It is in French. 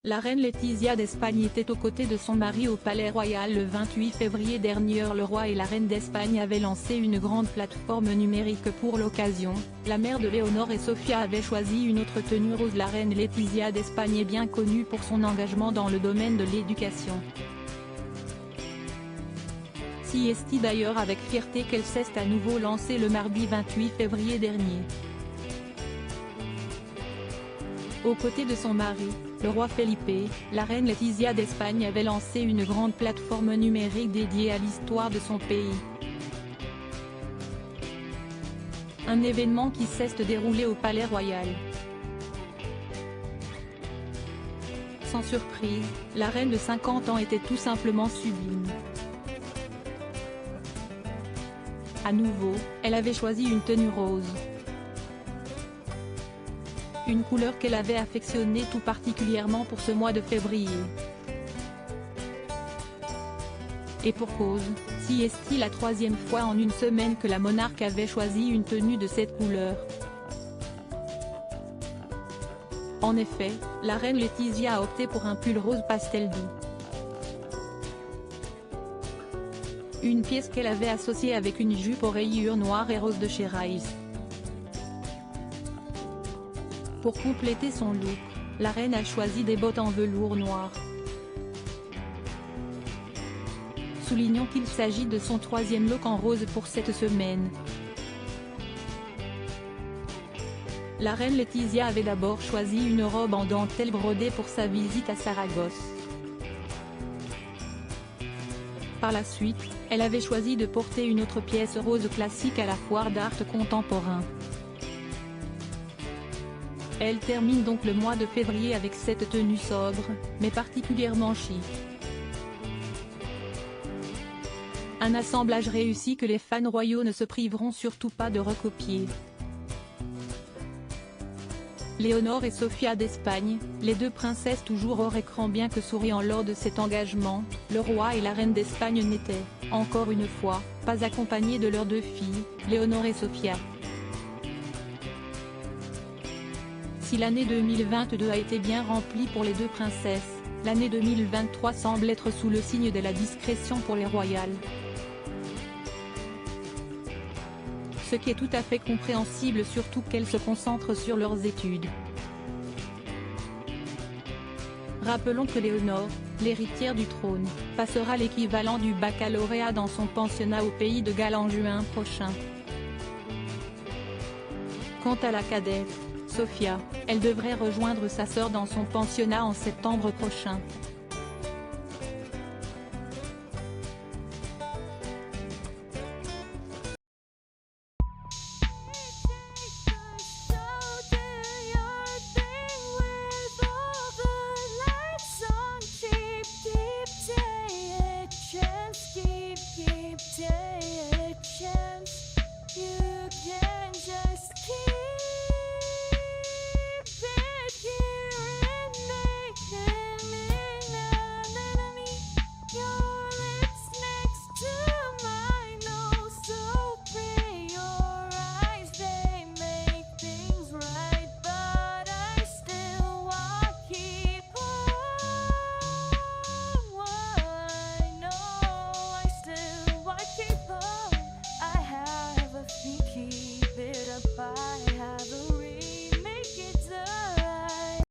La reine Laetitia d'Espagne était aux côtés de son mari au Palais Royal le 28 février dernier. Le roi et la reine d'Espagne avaient lancé une grande plateforme numérique pour l'occasion. La mère de Léonore et Sofia avait choisi une autre tenue rose. La reine Laetitia d'Espagne est bien connue pour son engagement dans le domaine de l'éducation. Si est d'ailleurs avec fierté qu'elle s'est à nouveau lancée le mardi 28 février dernier. Aux côtés de son mari, le roi Felipe, la reine Laetitia d'Espagne avait lancé une grande plateforme numérique dédiée à l'histoire de son pays. Un événement qui s'est déroulé au Palais Royal. Sans surprise, la reine de 50 ans était tout simplement sublime. À nouveau, elle avait choisi une tenue rose. Une couleur qu'elle avait affectionnée tout particulièrement pour ce mois de février. Et pour cause, si est la troisième fois en une semaine que la monarque avait choisi une tenue de cette couleur. En effet, la reine Laetitia a opté pour un pull rose pastel doux. Une pièce qu'elle avait associée avec une jupe aux rayures noires et roses de chez Rice. Pour compléter son look, la reine a choisi des bottes en velours noir. Soulignons qu'il s'agit de son troisième look en rose pour cette semaine. La reine Laetitia avait d'abord choisi une robe en dentelle brodée pour sa visite à Saragosse. Par la suite, elle avait choisi de porter une autre pièce rose classique à la foire d'art contemporain. Elle termine donc le mois de février avec cette tenue sobre, mais particulièrement chic. Un assemblage réussi que les fans royaux ne se priveront surtout pas de recopier. Léonore et Sofia d'Espagne, les deux princesses toujours hors écran bien que souriant lors de cet engagement, le roi et la reine d'Espagne n'étaient, encore une fois, pas accompagnés de leurs deux filles, Léonore et Sofia. Si l'année 2022 a été bien remplie pour les deux princesses, l'année 2023 semble être sous le signe de la discrétion pour les royales. Ce qui est tout à fait compréhensible, surtout qu'elles se concentrent sur leurs études. Rappelons que Léonore, l'héritière du trône, passera l'équivalent du baccalauréat dans son pensionnat au pays de Galles en juin prochain. Quant à la cadette, Sofia, elle devrait rejoindre sa sœur dans son pensionnat en septembre prochain.